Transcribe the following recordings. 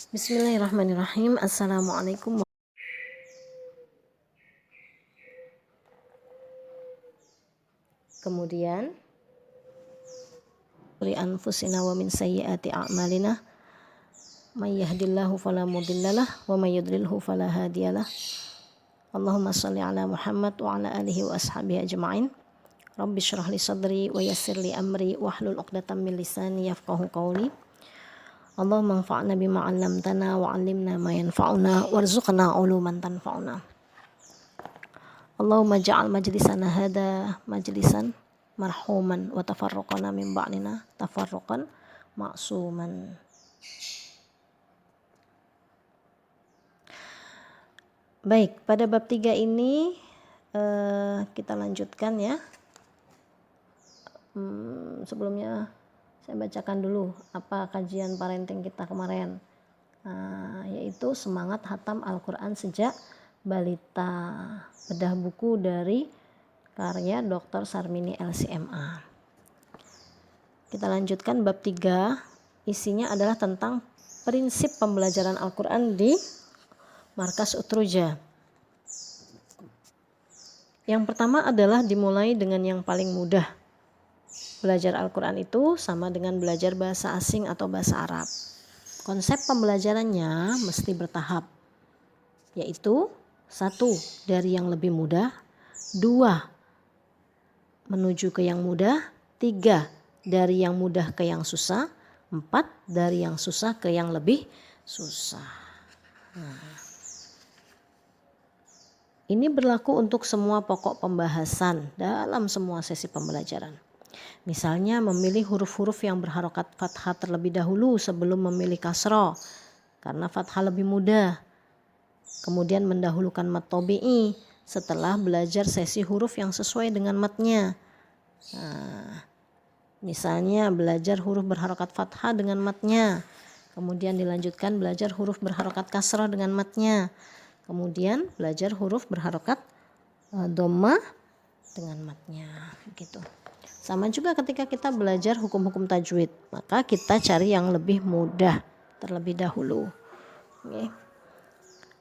Bismillahirrahmanirrahim. Assalamualaikum. Kemudian li anfusina wa min sayyiati a'malina may yahdihillahu fala mudhillalah wa may yudlilhu fala hadiyalah. Allahumma shalli ala Muhammad wa ala alihi wa ashabihi ajma'in. Rabbi shrah li sadri wa yassir li amri wahlul 'uqdatam min lisani yafqahu qawli. Allahumma anfa'na bima 'allamtana wa 'allimna ma yanfa'una warzuqna 'uluman tanfa'una. Allahumma ja'al majlisana hada majlisan marhuman wa tafarruqana min ba'dina tafarruqan ma'suman. Baik, pada bab 3 ini kita lanjutkan ya. Sebelumnya saya bacakan dulu apa kajian parenting kita kemarin, yaitu semangat hatam Al-Quran sejak balita, bedah buku dari karya Dr. Sarmini LCMA. Kita lanjutkan bab 3, isinya adalah tentang prinsip pembelajaran Al-Quran di Markas Utruja. Yang pertama adalah dimulai dengan yang paling mudah. Belajar Al-Quran itu sama dengan belajar bahasa asing atau bahasa Arab. Konsep pembelajarannya mesti bertahap, yaitu 1. Dari yang lebih mudah, 2. Menuju ke yang mudah, 3. Dari yang mudah ke yang susah, 4. Dari yang susah ke yang lebih susah. Ini berlaku untuk semua pokok pembahasan dalam semua sesi pembelajaran. Misalnya memilih huruf-huruf yang berharokat fathah terlebih dahulu sebelum memilih kasroh, karena fathah lebih mudah. Kemudian mendahulukan mat tabi'i setelah belajar sesi huruf yang sesuai dengan matnya. Misalnya belajar huruf berharokat fathah dengan matnya, kemudian dilanjutkan belajar huruf berharokat kasroh dengan matnya, kemudian belajar huruf berharokat dhammah dengan matnya, gitu. Sama juga ketika kita belajar hukum-hukum tajwid, maka kita cari yang lebih mudah terlebih dahulu. Oke.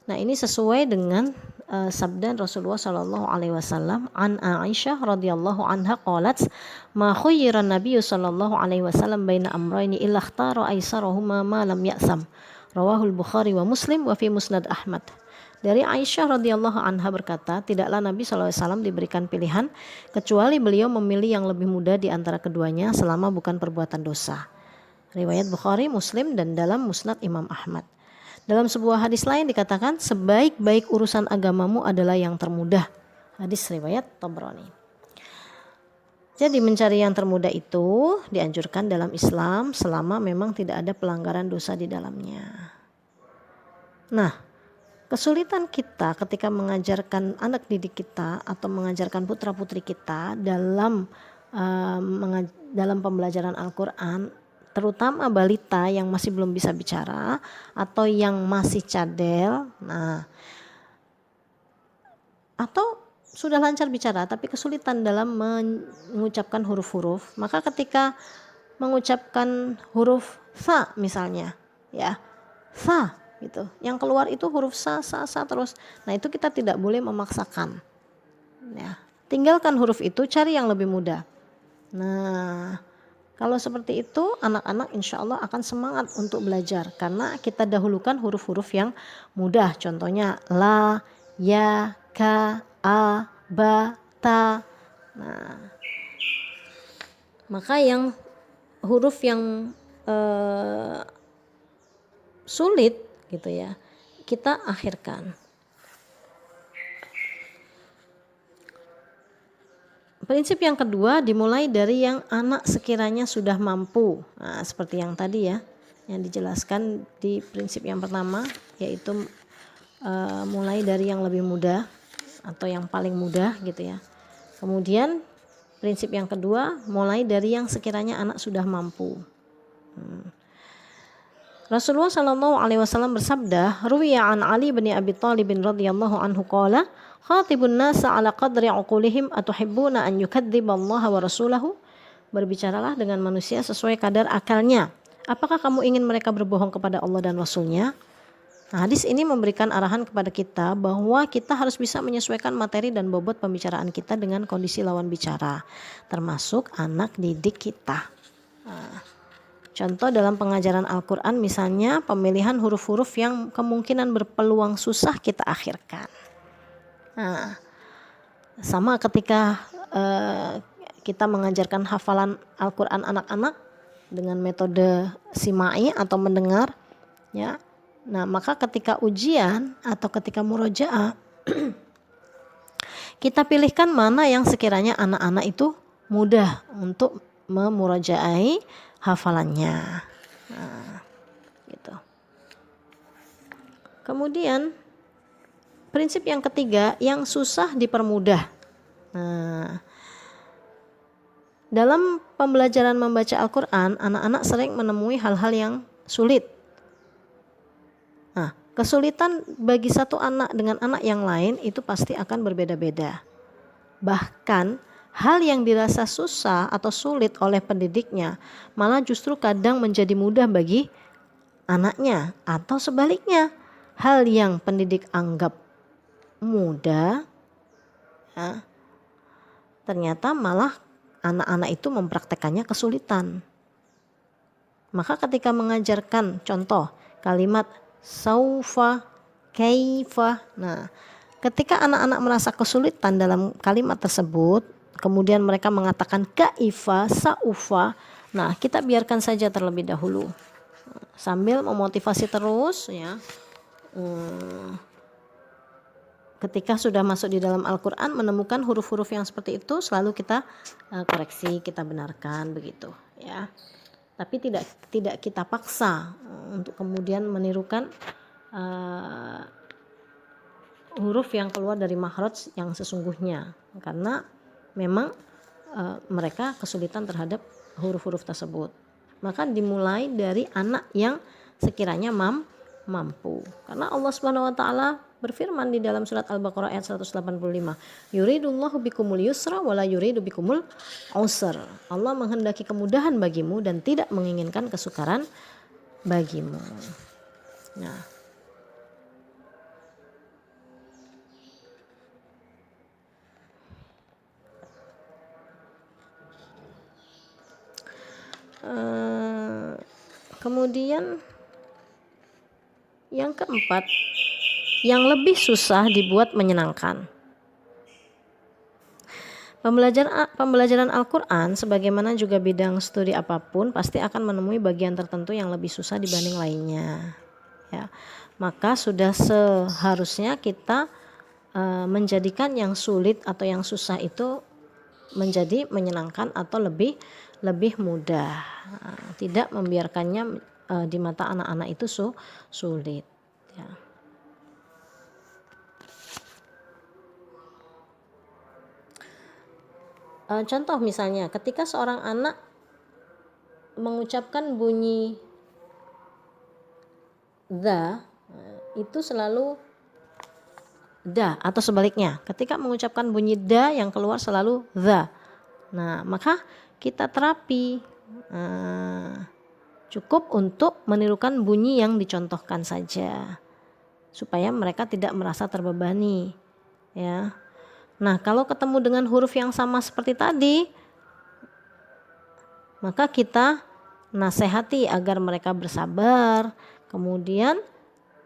Nah, ini sesuai dengan sabda Rasulullah sallallahu alaihi wasallam, an Aisyah radhiyallahu anha qalat, ma khayyara nabiyyu sallallahu alaihi wasallam baina amrayni illa ikhtara aisarahuma ma lam ya'sam. Rawahul Bukhari wa Muslim wa fi Musnad Ahmad. Dari Aisyah radhiyallahu anha berkata, tidaklah Nabi SAW diberikan pilihan kecuali beliau memilih yang lebih mudah di antara keduanya selama bukan perbuatan dosa. Riwayat Bukhari, Muslim, dan dalam Musnad Imam Ahmad. Dalam sebuah hadis lain dikatakan, sebaik-baik urusan agamamu adalah yang termudah. Hadis riwayat Tabrani. Jadi mencari yang termudah itu dianjurkan dalam Islam selama memang tidak ada pelanggaran dosa di dalamnya. Nah, kesulitan kita ketika mengajarkan anak didik kita atau mengajarkan putra-putri kita dalam pembelajaran Al-Quran, terutama balita yang masih belum bisa bicara atau yang masih cadel, atau sudah lancar bicara tapi kesulitan dalam mengucapkan huruf-huruf. Maka ketika mengucapkan huruf sa misalnya, ya, sa gitu, yang keluar itu huruf sa terus. Nah, itu kita tidak boleh memaksakan. Ya, tinggalkan huruf itu, cari yang lebih mudah. Nah, kalau seperti itu anak-anak insya Allah akan semangat untuk belajar karena kita dahulukan huruf-huruf yang mudah. Contohnya la, ya, ka, a, ba, ta. Nah, maka yang huruf yang sulit gitu ya, kita akhirkan. Prinsip yang kedua dimulai dari yang anak sekiranya sudah mampu. Nah, seperti yang tadi ya, yang dijelaskan di prinsip yang pertama, yaitu mulai dari yang lebih mudah atau yang paling mudah gitu ya. Kemudian prinsip yang kedua, mulai dari yang sekiranya anak sudah mampu. Rasulullah sallallahu alaihi wasallam bersabda, ruwiya an Ali bin Abi Thalib radhiyallahu anhu qala, khatibun nasa ala qadri uqulihim atuhibbuna an yukadziba Allah wa rasulahu. Berbicaralah dengan manusia sesuai kadar akalnya. Apakah kamu ingin mereka berbohong kepada Allah dan Rasul-Nya? Nah, hadis ini memberikan arahan kepada kita bahwa kita harus bisa menyesuaikan materi dan bobot pembicaraan kita dengan kondisi lawan bicara, termasuk anak didik kita. Contoh dalam pengajaran Al-Quran misalnya pemilihan huruf-huruf yang kemungkinan berpeluang susah kita akhirkan. Nah, sama ketika kita mengajarkan hafalan Al-Quran anak-anak dengan metode simai atau mendengar, ya. Nah, maka ketika ujian atau ketika murojaah kita pilihkan mana yang sekiranya anak-anak itu mudah untuk memurojaai hafalannya. Nah, gitu. Kemudian prinsip yang ketiga, yang susah dipermudah. Nah, dalam pembelajaran membaca Al-Quran, anak-anak sering menemui hal-hal yang sulit. Nah, kesulitan bagi satu anak dengan anak yang lain itu pasti akan berbeda-beda. Bahkan hal yang dirasa susah atau sulit oleh pendidiknya malah justru kadang menjadi mudah bagi anaknya, atau sebaliknya, hal yang pendidik anggap mudah, ya, ternyata malah anak-anak itu mempraktekannya kesulitan. Maka ketika mengajarkan contoh kalimat saufa, kaifa, nah ketika anak-anak merasa kesulitan dalam kalimat tersebut, kemudian mereka mengatakan kaifa, saufa, nah kita biarkan saja terlebih dahulu sambil memotivasi terus, ya. Ketika sudah masuk di dalam Al-Quran menemukan huruf-huruf yang seperti itu, selalu kita koreksi, kita benarkan begitu, ya. Tapi tidak kita paksa untuk kemudian menirukan huruf yang keluar dari makhraj yang sesungguhnya, karena memang mereka kesulitan terhadap huruf-huruf tersebut. Maka dimulai dari anak yang sekiranya mampu. Karena Allah Subhanahu wa taala berfirman di dalam surat Al-Baqarah ayat 185, yuridullahu bikumul yusra wala yuridu bikumul usra. Allah menghendaki kemudahan bagimu dan tidak menginginkan kesukaran bagimu. Nah, kemudian yang keempat, yang lebih susah dibuat menyenangkan. Pembelajaran Al-Quran sebagaimana juga bidang studi apapun pasti akan menemui bagian tertentu yang lebih susah dibanding lainnya, ya. Maka sudah seharusnya kita menjadikan yang sulit atau yang susah itu menjadi menyenangkan atau lebih mudah, tidak membiarkannya di mata anak-anak itu sulit, ya. Contoh misalnya ketika seorang anak mengucapkan bunyi the, itu selalu da, atau sebaliknya ketika mengucapkan bunyi da yang keluar selalu the. Nah, maka kita terapi, cukup untuk menirukan bunyi yang dicontohkan saja supaya mereka tidak merasa terbebani, ya. Nah, kalau ketemu dengan huruf yang sama seperti tadi, maka kita nasihati agar mereka bersabar, kemudian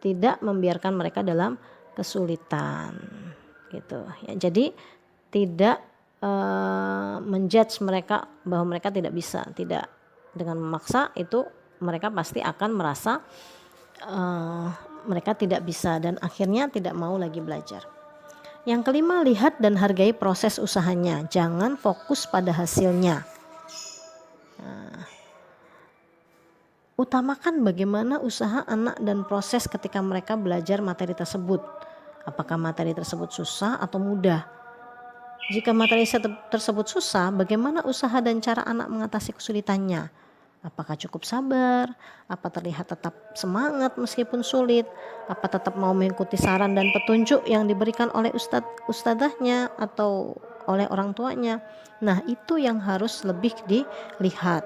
tidak membiarkan mereka dalam kesulitan, gitu, ya. Jadi tidak menjudge mereka bahwa mereka tidak bisa, tidak, dengan memaksa itu mereka pasti akan merasa mereka tidak bisa dan akhirnya tidak mau lagi belajar. Yang kelima, lihat dan hargai proses usahanya, jangan fokus pada hasilnya. Nah, utamakan bagaimana usaha anak dan proses ketika mereka belajar materi tersebut. Apakah materi tersebut susah atau mudah? Jika materi tersebut susah, bagaimana usaha dan cara anak mengatasi kesulitannya? Apakah cukup sabar? Apa terlihat tetap semangat meskipun sulit? Apa tetap mau mengikuti saran dan petunjuk yang diberikan oleh ustadzahnya atau oleh orang tuanya? Nah, itu yang harus lebih dilihat.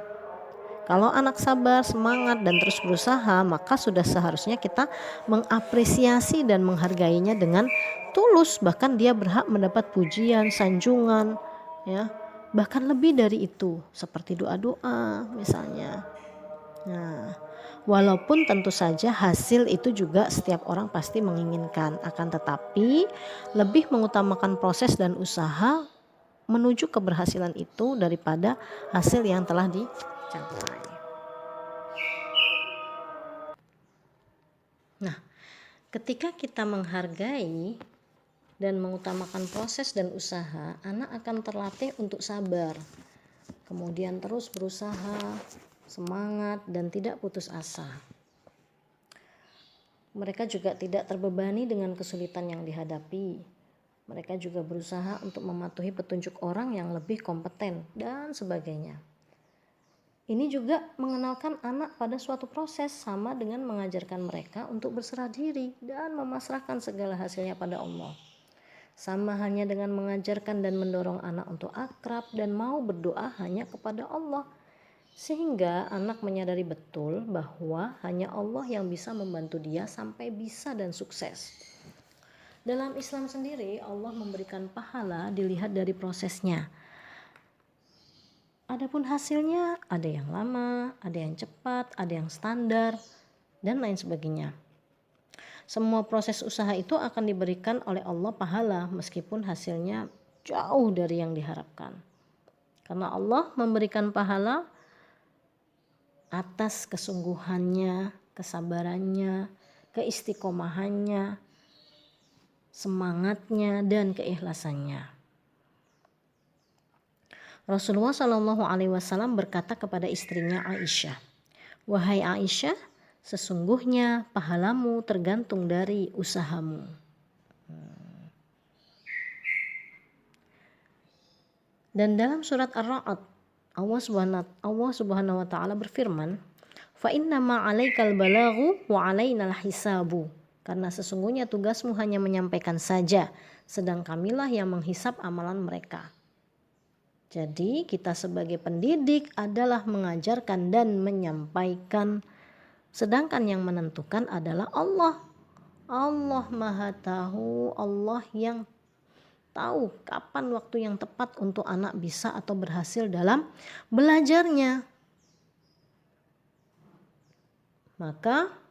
Kalau anak sabar, semangat, dan terus berusaha, maka sudah seharusnya kita mengapresiasi dan menghargainya dengan tulus. Bahkan dia berhak mendapat pujian, sanjungan, ya, bahkan lebih dari itu, seperti doa-doa misalnya. Nah, walaupun tentu saja hasil itu juga setiap orang pasti menginginkan, akan tetapi lebih mengutamakan proses dan usaha menuju keberhasilan itu daripada hasil yang telah dicapai. Nah, ketika kita menghargai dan mengutamakan proses dan usaha, anak akan terlatih untuk sabar, kemudian terus berusaha, semangat, dan tidak putus asa. Mereka juga tidak terbebani dengan kesulitan yang dihadapi. Mereka juga berusaha untuk mematuhi petunjuk orang yang lebih kompeten dan sebagainya. Ini juga mengenalkan anak pada suatu proses, sama dengan mengajarkan mereka untuk berserah diri dan memasrahkan segala hasilnya pada Allah. Sama hanya dengan mengajarkan dan mendorong anak untuk akrab dan mau berdoa hanya kepada Allah. Sehingga anak menyadari betul bahwa hanya Allah yang bisa membantu dia sampai bisa dan sukses. Dalam Islam sendiri, Allah memberikan pahala dilihat dari prosesnya. Adapun hasilnya ada yang lama, ada yang cepat, ada yang standar, dan lain sebagainya. Semua proses usaha itu akan diberikan oleh Allah pahala meskipun hasilnya jauh dari yang diharapkan. Karena Allah memberikan pahala atas kesungguhannya, kesabarannya, keistiqomahannya, semangatnya, dan keikhlasannya. Rasulullah SAW berkata kepada istrinya Aisyah, "Wahai Aisyah, sesungguhnya pahalamu tergantung dari usahamu." Dan dalam surat Ar-Ra'd, Allah Subhanahu wa taala berfirman, "Fa innama 'alaikal balaghu wa 'alainal hisabu." Karena sesungguhnya tugasmu hanya menyampaikan saja, sedang kamilah yang menghisap amalan mereka. Jadi kita sebagai pendidik adalah mengajarkan dan menyampaikan, sedangkan yang menentukan adalah Allah. Allah Maha Tahu, Allah yang tahu kapan waktu yang tepat untuk anak bisa atau berhasil dalam belajarnya. Maka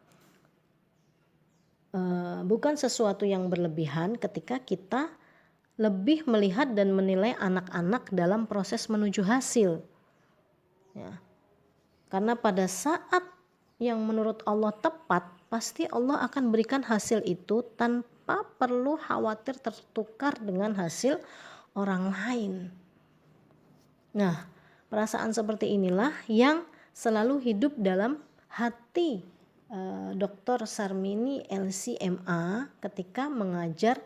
bukan sesuatu yang berlebihan ketika kita lebih melihat dan menilai anak-anak dalam proses menuju hasil. Ya. Karena pada saat yang menurut Allah tepat, pasti Allah akan berikan hasil itu tanpa perlu khawatir tertukar dengan hasil orang lain. Nah, perasaan seperti inilah yang selalu hidup dalam hati Dr. Sarmini LC.MA ketika mengajar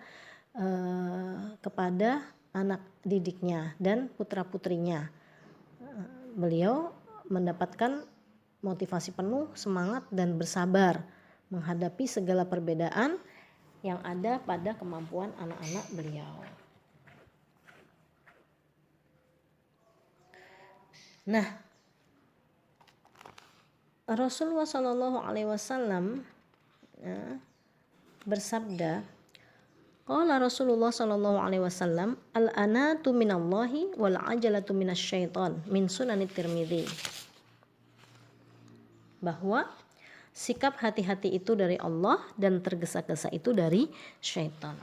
kepada anak didiknya dan putra-putrinya. Beliau mendapatkan motivasi penuh, semangat, dan bersabar menghadapi segala perbedaan yang ada pada kemampuan anak-anak beliau. Nah, Rasulullah SAW bersabda, qala Rasulullah SAW, al-anatu minallahi wal ajalatu minasyaiton, min sunanit Tirmidzi. Bahwa sikap hati-hati itu dari Allah dan tergesa-gesa itu dari syaitan.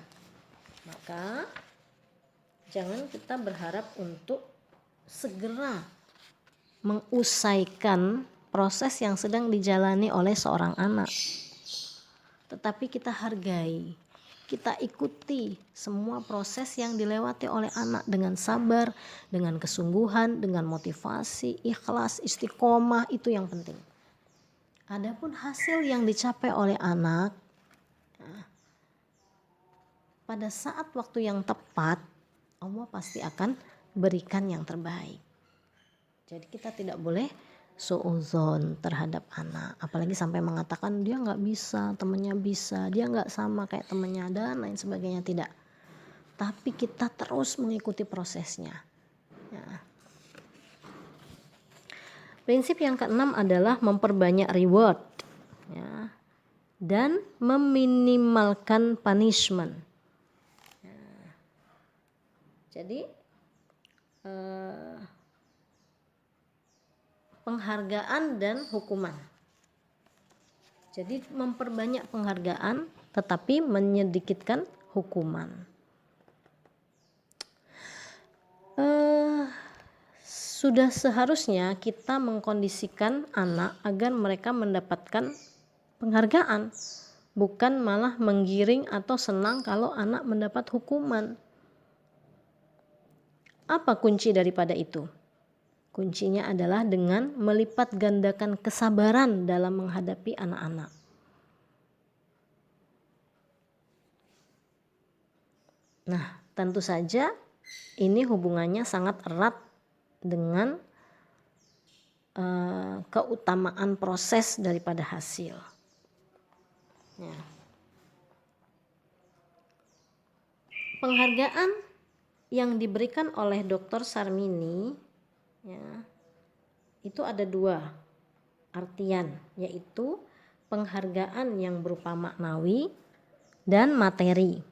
Maka jangan kita berharap untuk segera mengusaikan proses yang sedang dijalani oleh seorang anak. Tetapi kita hargai, kita ikuti semua proses yang dilewati oleh anak dengan sabar, dengan kesungguhan, dengan motivasi, ikhlas, istiqomah, itu yang penting. Adapun hasil yang dicapai oleh anak, pada saat waktu yang tepat, Allah pasti akan berikan yang terbaik. Jadi kita tidak boleh suudzon terhadap anak, apalagi sampai mengatakan dia nggak bisa, temannya bisa, dia nggak sama kayak temannya dan lain sebagainya. Tidak, tapi kita terus mengikuti prosesnya ya. Prinsip yang keenam adalah memperbanyak reward, ya, dan meminimalkan punishment. Jadi penghargaan dan hukuman. Jadi memperbanyak penghargaan tetapi menyedikitkan hukuman. Sudah seharusnya kita mengkondisikan anak agar mereka mendapatkan penghargaan, bukan malah menggiring atau senang kalau anak mendapat hukuman. Apa kunci daripada itu? Kuncinya adalah dengan melipat gandakan kesabaran dalam menghadapi anak-anak. Nah, tentu saja ini hubungannya sangat erat dengan keutamaan proses daripada hasil. Ya. Penghargaan yang diberikan oleh Dr. Sarmini, ya, itu ada dua artian, yaitu penghargaan yang berupa maknawi dan materi.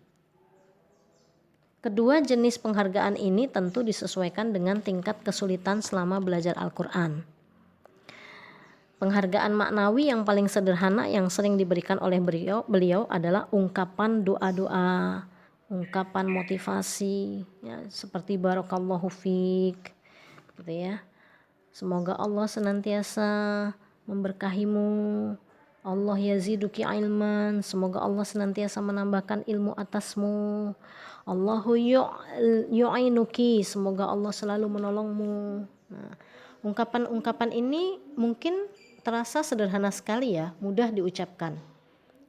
Kedua jenis penghargaan ini tentu disesuaikan dengan tingkat kesulitan selama belajar Al-Quran. Penghargaan maknawi yang paling sederhana yang sering diberikan oleh beliau adalah ungkapan doa-doa, ungkapan motivasi, ya, seperti barakallahu fiik, gitu ya. Semoga Allah senantiasa memberkahimu, Allah yaziduki ilman, semoga Allah senantiasa menambahkan ilmu atasmu, Allahu yu'inuki, semoga Allah selalu menolongmu. Nah, ungkapan-ungkapan ini mungkin terasa sederhana sekali ya, mudah diucapkan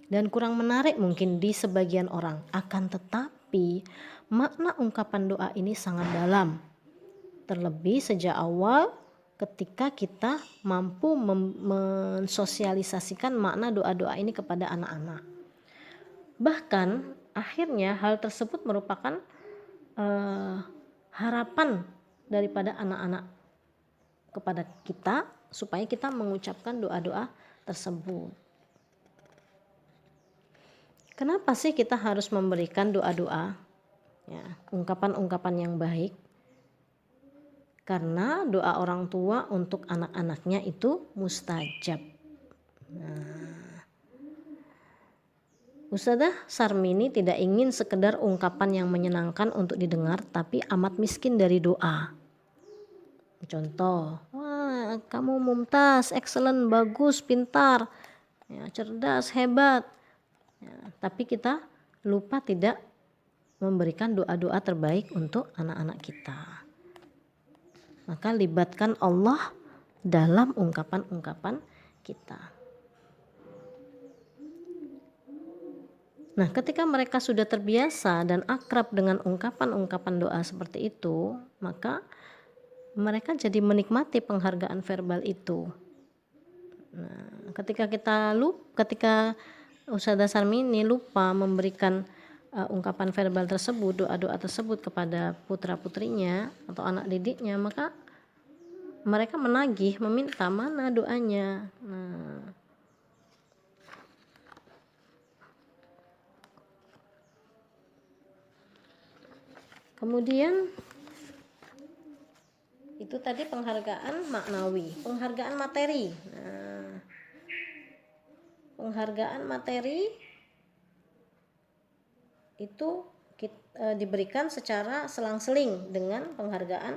dan kurang menarik mungkin di sebagian orang. Akan tetapi makna ungkapan doa ini sangat dalam, terlebih sejak awal ketika kita mampu mensosialisasikan makna doa-doa ini kepada anak-anak. Bahkan akhirnya hal tersebut merupakan harapan daripada anak-anak kepada kita supaya kita mengucapkan doa-doa tersebut. Kenapa sih kita harus memberikan doa-doa, ya, ungkapan-ungkapan yang baik? Karena doa orang tua untuk anak-anaknya itu mustajab. Ustadzah Sarmini tidak ingin sekedar ungkapan yang menyenangkan untuk didengar, tapi amat miskin dari doa. Contoh, wah kamu mumtaz, excellent, bagus, pintar, ya, cerdas, hebat. Ya, tapi kita lupa tidak memberikan doa-doa terbaik untuk anak-anak kita. Maka libatkan Allah dalam ungkapan-ungkapan kita. Nah, ketika mereka sudah terbiasa dan akrab dengan ungkapan-ungkapan doa seperti itu, maka mereka jadi menikmati penghargaan verbal itu. Nah, ketika Ustadzah Sarmini lupa memberikan ungkapan verbal tersebut, doa-doa tersebut kepada putra-putrinya atau anak didiknya, maka mereka menagih, meminta mana doanya. Nah, kemudian itu tadi penghargaan maknawi, penghargaan materi. Nah, penghargaan materi itu diberikan secara selang-seling dengan penghargaan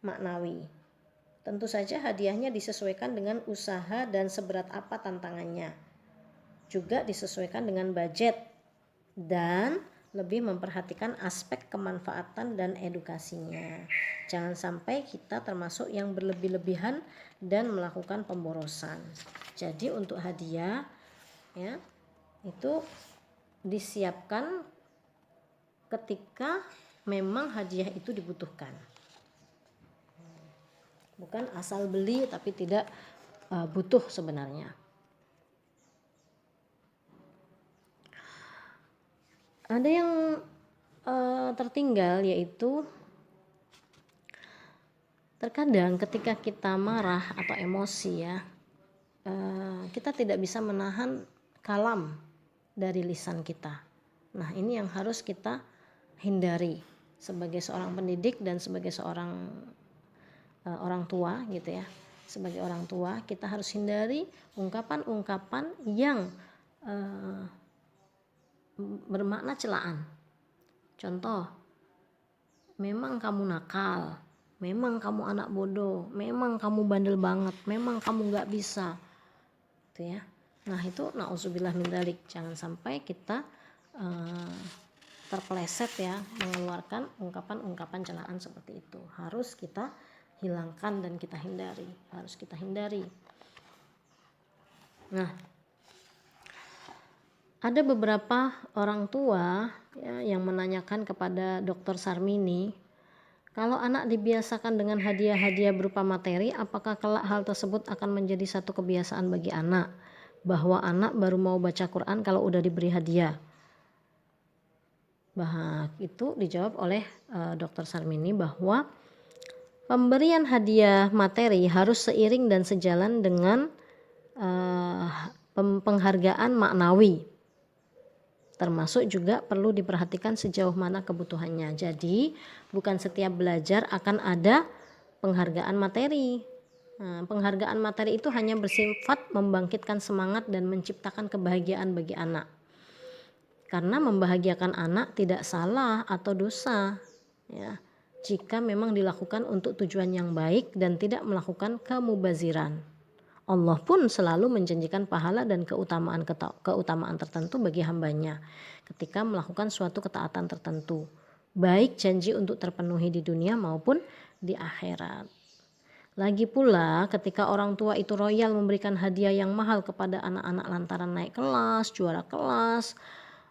maknawi. Tentu saja hadiahnya disesuaikan dengan usaha dan seberat apa tantangannya. Juga disesuaikan dengan budget dan lebih memperhatikan aspek kemanfaatan dan edukasinya. Jangan sampai kita termasuk yang berlebih-lebihan dan melakukan pemborosan. Jadi untuk hadiah, ya, itu disiapkan ketika memang hadiah itu dibutuhkan. Bukan asal beli tapi tidak butuh sebenarnya. Ada yang tertinggal, yaitu Terkadang ketika kita marah atau emosi ya, kita tidak bisa menahan kalam dari lisan kita. Nah, ini yang harus kita hindari sebagai seorang pendidik dan sebagai seorang orang tua gitu ya. Sebagai orang tua kita harus hindari ungkapan-ungkapan yang bermakna celaan. Contoh, memang kamu nakal, memang kamu anak bodoh, memang kamu bandel banget, memang kamu gak bisa, gitu ya. Nah itu na'udzubillah min dzalik, jangan sampai kita terpeleset ya mengeluarkan ungkapan-ungkapan celaan seperti itu. Harus kita hilangkan dan kita hindari, harus kita hindari. Nah, ada beberapa orang tua ya, yang menanyakan kepada Dr. Sarmini, kalau anak dibiasakan dengan hadiah-hadiah berupa materi, apakah kelak hal tersebut akan menjadi satu kebiasaan bagi anak? Bahwa anak baru mau baca Quran kalau udah diberi hadiah. Itu dijawab oleh Dr. Sarmini bahwa pemberian hadiah materi harus seiring dan sejalan dengan penghargaan maknawi. Termasuk juga perlu diperhatikan sejauh mana kebutuhannya. Jadi bukan setiap belajar akan ada penghargaan materi. Nah, penghargaan materi itu hanya bersifat membangkitkan semangat dan menciptakan kebahagiaan bagi anak. Karena membahagiakan anak tidak salah atau dosa ya, jika memang dilakukan untuk tujuan yang baik dan tidak melakukan kemubaziran. Allah pun selalu menjanjikan pahala dan keutamaan tertentu bagi hambanya ketika melakukan suatu ketaatan tertentu, baik janji untuk terpenuhi di dunia maupun di akhirat. Lagi pula ketika orang tua itu royal memberikan hadiah yang mahal kepada anak-anak lantaran naik kelas, juara kelas,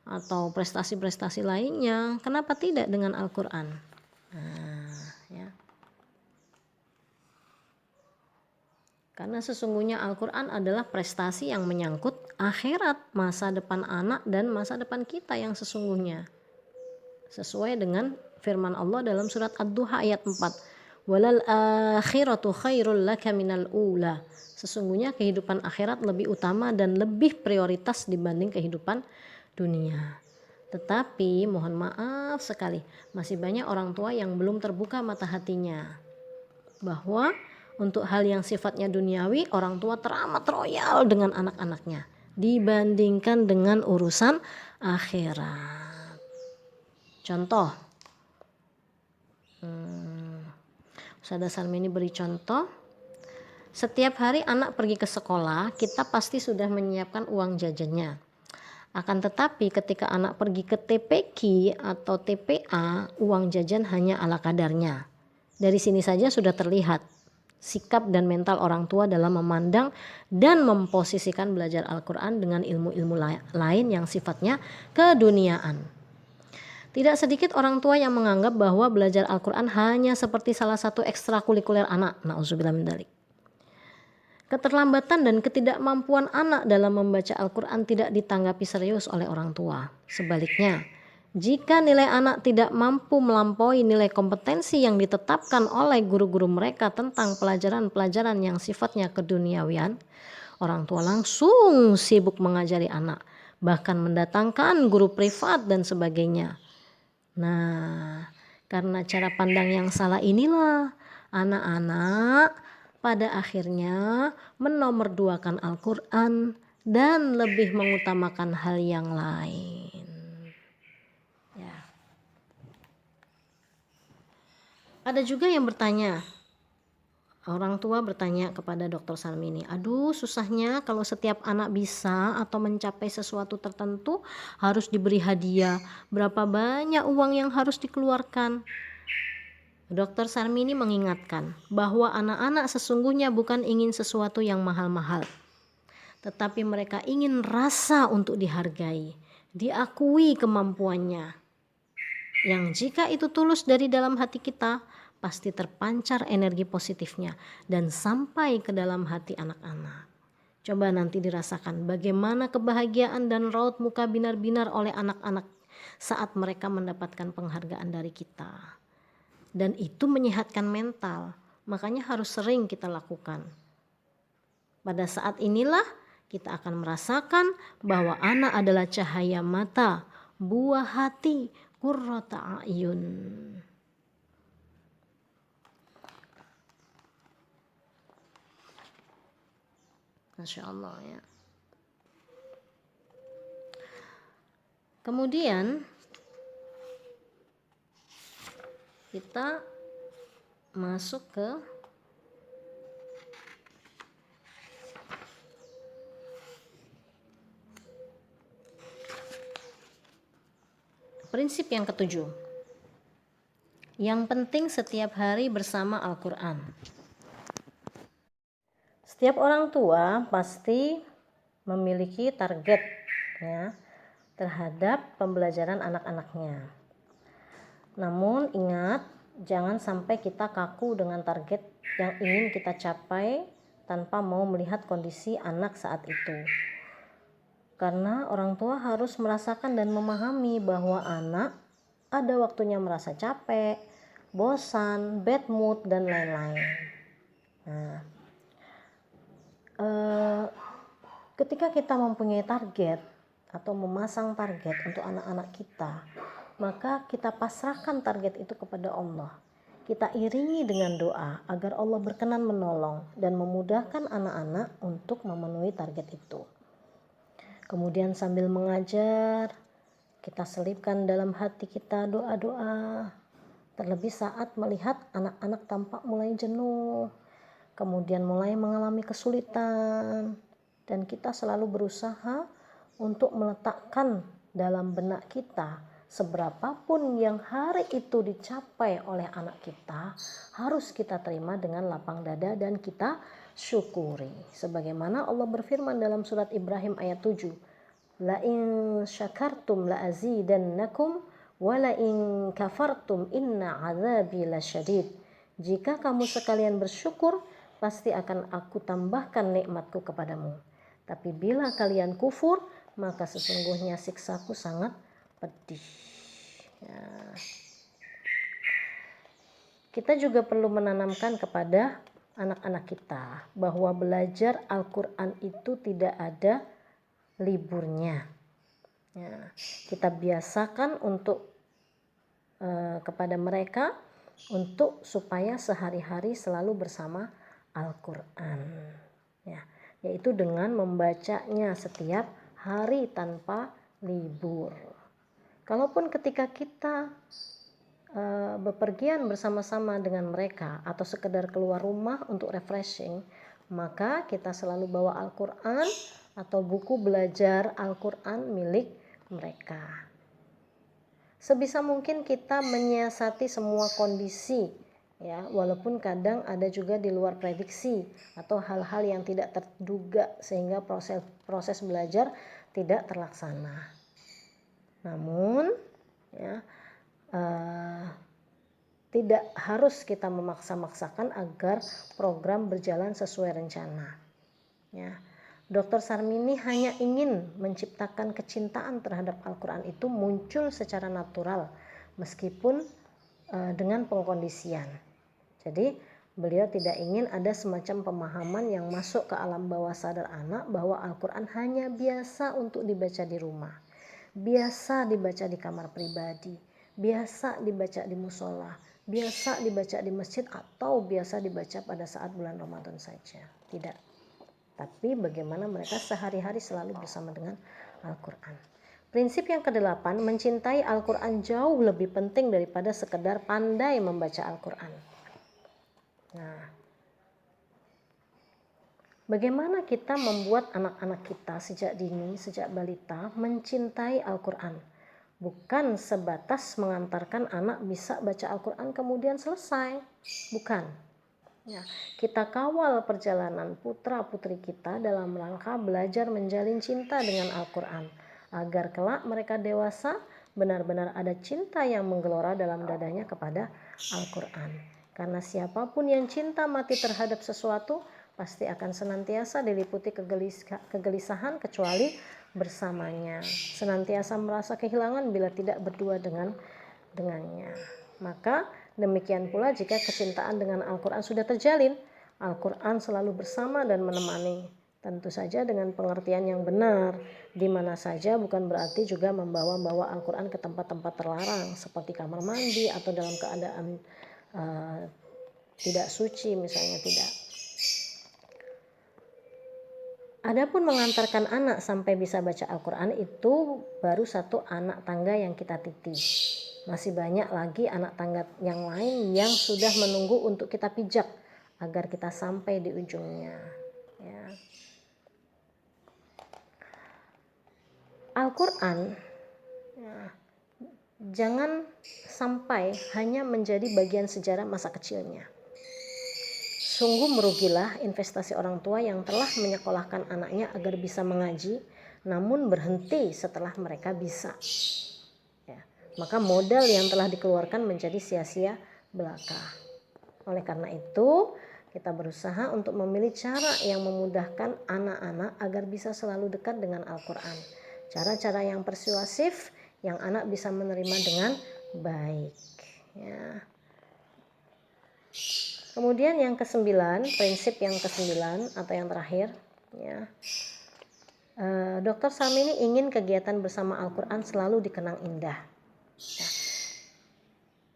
atau prestasi-prestasi lainnya, kenapa tidak dengan Al-Quran? Ya. Karena sesungguhnya Al-Quran adalah prestasi yang menyangkut akhirat, masa depan anak dan masa depan kita yang sesungguhnya. Sesuai dengan firman Allah dalam surat Ad-Duha ayat 4. Walal akhiratu khairul laka minal ula. Sesungguhnya kehidupan akhirat lebih utama dan lebih prioritas dibanding kehidupan dunia. Tetapi mohon maaf sekali, masih banyak orang tua yang belum terbuka mata hatinya. Bahwa untuk hal yang sifatnya duniawi, orang tua teramat royal dengan anak-anaknya dibandingkan dengan urusan akhirat. Contoh, Ustazah Sarmini beri contoh, setiap hari anak pergi ke sekolah, kita pasti sudah menyiapkan uang jajannya. Akan tetapi ketika anak pergi ke TPQ atau TPA, uang jajan hanya ala kadarnya. Dari sini saja sudah terlihat sikap dan mental orang tua dalam memandang dan memposisikan belajar Al-Quran dengan ilmu-ilmu lain yang sifatnya keduniaan. Tidak sedikit orang tua yang menganggap bahwa belajar Al-Quran hanya seperti salah satu ekstrakurikuler anak. Na'udzubillah min dzalik. Keterlambatan dan ketidakmampuan anak dalam membaca Al-Quran tidak ditanggapi serius oleh orang tua. Sebaliknya, jika nilai anak tidak mampu melampaui nilai kompetensi yang ditetapkan oleh guru-guru mereka tentang pelajaran-pelajaran yang sifatnya keduniawian, orang tua langsung sibuk mengajari anak, bahkan mendatangkan guru privat dan sebagainya. Nah, karena cara pandang yang salah inilah anak-anak pada akhirnya menomorduakan Al-Quran dan lebih mengutamakan hal yang lain. Ya. Ada juga yang bertanya, orang tua bertanya kepada Dr. Sarmini, aduh susahnya kalau setiap anak bisa atau mencapai sesuatu tertentu harus diberi hadiah, berapa banyak uang yang harus dikeluarkan? Dr. Sarmini mengingatkan bahwa anak-anak sesungguhnya bukan ingin sesuatu yang mahal-mahal, tetapi mereka ingin rasa untuk dihargai, diakui kemampuannya, yang jika itu tulus dari dalam hati kita, pasti terpancar energi positifnya dan sampai ke dalam hati anak-anak. Coba nanti dirasakan bagaimana kebahagiaan dan raut muka binar-binar oleh anak-anak saat mereka mendapatkan penghargaan dari kita. Dan itu menyehatkan mental, Makanya harus sering kita lakukan. Pada saat inilah kita akan merasakan bahwa anak adalah cahaya mata, buah hati, qurrata a'yun. Masya Allah ya. Kemudian kita masuk ke prinsip yang ketujuh. Yang penting setiap hari bersama Al-Quran. Setiap orang tua pasti memiliki target ya, terhadap pembelajaran anak-anaknya. Namun ingat, jangan sampai kita kaku dengan target yang ingin kita capai tanpa mau melihat kondisi anak saat itu. Karena orang tua harus merasakan dan memahami bahwa anak ada waktunya merasa capek, bosan, bad mood, dan lain-lain. Nah, ketika kita mempunyai target atau memasang target untuk anak-anak kita, maka kita pasrahkan target itu kepada Allah. Kita iringi dengan doa agar Allah berkenan menolong dan memudahkan anak-anak untuk memenuhi target itu. Kemudian sambil mengajar, kita selipkan dalam hati kita doa-doa. Terlebih saat melihat anak-anak tampak mulai jenuh, kemudian mulai mengalami kesulitan, dan kita selalu berusaha untuk meletakkan dalam benak kita, seberapapun yang hari itu dicapai oleh anak kita, harus kita terima dengan lapang dada dan kita syukuri. Sebagaimana Allah berfirman dalam surat Ibrahim ayat 7, la in syakartum la azidannakum wa la in kafartum inna azabi lasyadid. Jika kamu sekalian bersyukur, pasti akan aku tambahkan nikmatku kepadamu. Tapi bila kalian kufur, maka sesungguhnya siksaku sangat pedih. Ya. Kita juga perlu menanamkan kepada anak-anak kita bahwa belajar Al-Quran itu tidak ada liburnya. Ya. Kita biasakan untuk kepada mereka untuk supaya sehari-hari selalu bersama Al-Quran. Ya. Yaitu dengan membacanya setiap hari tanpa libur. Kalaupun ketika kita bepergian bersama-sama dengan mereka atau sekedar keluar rumah untuk refreshing, maka kita selalu bawa Al-Quran atau buku belajar Al-Quran milik mereka. Sebisa mungkin kita menyiasati semua kondisi, ya, walaupun kadang ada juga di luar prediksi atau hal-hal yang tidak terduga sehingga proses belajar tidak terlaksana. Namun ya, tidak harus kita memaksa-maksakan agar program berjalan sesuai rencana. Ya. Dr. Sarmini hanya ingin menciptakan kecintaan terhadap Al-Quran itu muncul secara natural meskipun dengan pengkondisian. Jadi beliau tidak ingin ada semacam pemahaman yang masuk ke alam bawah sadar anak bahwa Al-Quran hanya biasa untuk dibaca di rumah, biasa dibaca di kamar pribadi, biasa dibaca di musola, biasa dibaca di masjid, atau biasa dibaca pada saat bulan Ramadan saja. Tidak. Tapi bagaimana mereka sehari-hari selalu bersama dengan Al-Quran. Prinsip yang ke-8, mencintai Al-Quran jauh lebih penting daripada sekedar pandai membaca Al-Quran. Nah, bagaimana kita membuat anak-anak kita sejak dini, sejak balita mencintai Al-Quran? Bukan sebatas mengantarkan anak bisa baca Al-Quran kemudian selesai. Bukan. Ya, kita kawal perjalanan putra-putri kita dalam rangka belajar menjalin cinta dengan Al-Quran, agar kelak mereka dewasa benar-benar ada cinta yang menggelora dalam dadanya kepada Al-Quran. Karena siapapun yang cinta mati terhadap sesuatu pasti akan senantiasa diliputi kegelisahan kecuali bersamanya, senantiasa merasa kehilangan bila tidak berdua dengannya. Maka Demikian pula jika kecintaan dengan Al-Quran sudah terjalin, Al-Quran selalu bersama dan menemani. Tentu saja dengan pengertian yang benar, di mana saja bukan berarti juga membawa-bawa Al-Quran ke tempat-tempat terlarang seperti kamar mandi atau dalam keadaan tidak suci misalnya, tidak. Adapun mengantarkan anak sampai bisa baca Al-Quran itu baru satu anak tangga yang kita titi. Masih banyak lagi anak tangga yang lain yang sudah menunggu untuk kita pijak agar kita sampai di ujungnya. Ya. Al-Quran jangan sampai hanya menjadi bagian sejarah masa kecilnya. Sungguh merugilah investasi orang tua yang telah menyekolahkan anaknya agar bisa mengaji, namun berhenti setelah mereka bisa. Ya, maka modal yang telah dikeluarkan menjadi sia-sia belaka. Oleh karena itu, kita berusaha untuk memilih cara yang memudahkan anak-anak agar bisa selalu dekat dengan Al-Quran. Cara-cara yang persuasif yang anak bisa menerima dengan baik. Ya. Kemudian yang ke-9, prinsip yang ke-9 atau yang terakhir, ya. Dr. Sarmini ingin kegiatan bersama Al-Quran selalu dikenang indah. Ya.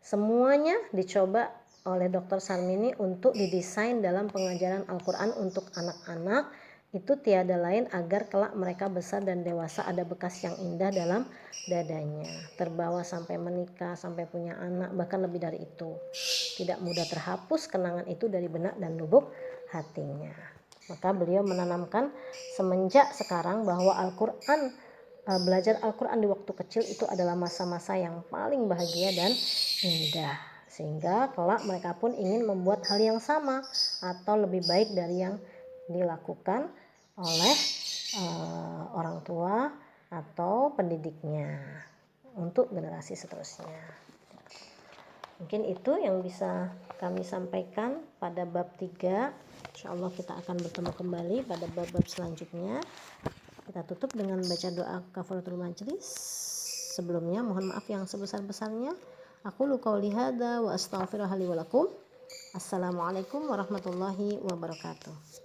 Semuanya dicoba oleh Dr. Sarmini untuk didesain dalam pengajaran Al-Quran untuk anak-anak, itu tiada lain agar kelak mereka besar dan dewasa ada bekas yang indah dalam dadanya, terbawa sampai menikah, sampai punya anak, bahkan lebih dari itu. Tidak mudah terhapus kenangan itu dari benak dan lubuk hatinya. Maka beliau menanamkan semenjak sekarang bahwa Al-Quran, belajar Al-Quran di waktu kecil itu adalah masa-masa yang paling bahagia dan indah, sehingga kelak mereka pun ingin membuat hal yang sama atau lebih baik dari yang dilakukan oleh orang tua atau pendidiknya untuk generasi seterusnya. Mungkin itu yang bisa kami sampaikan pada bab 3. Insyaallah kita akan bertemu kembali pada bab-bab selanjutnya. Kita tutup dengan baca doa kafaratul majlis. Sebelumnya mohon maaf yang sebesar-besarnya. Aku qauli hadza wa astaghfirullaha li wa lakum. Assalamualaikum warahmatullahi wabarakatuh.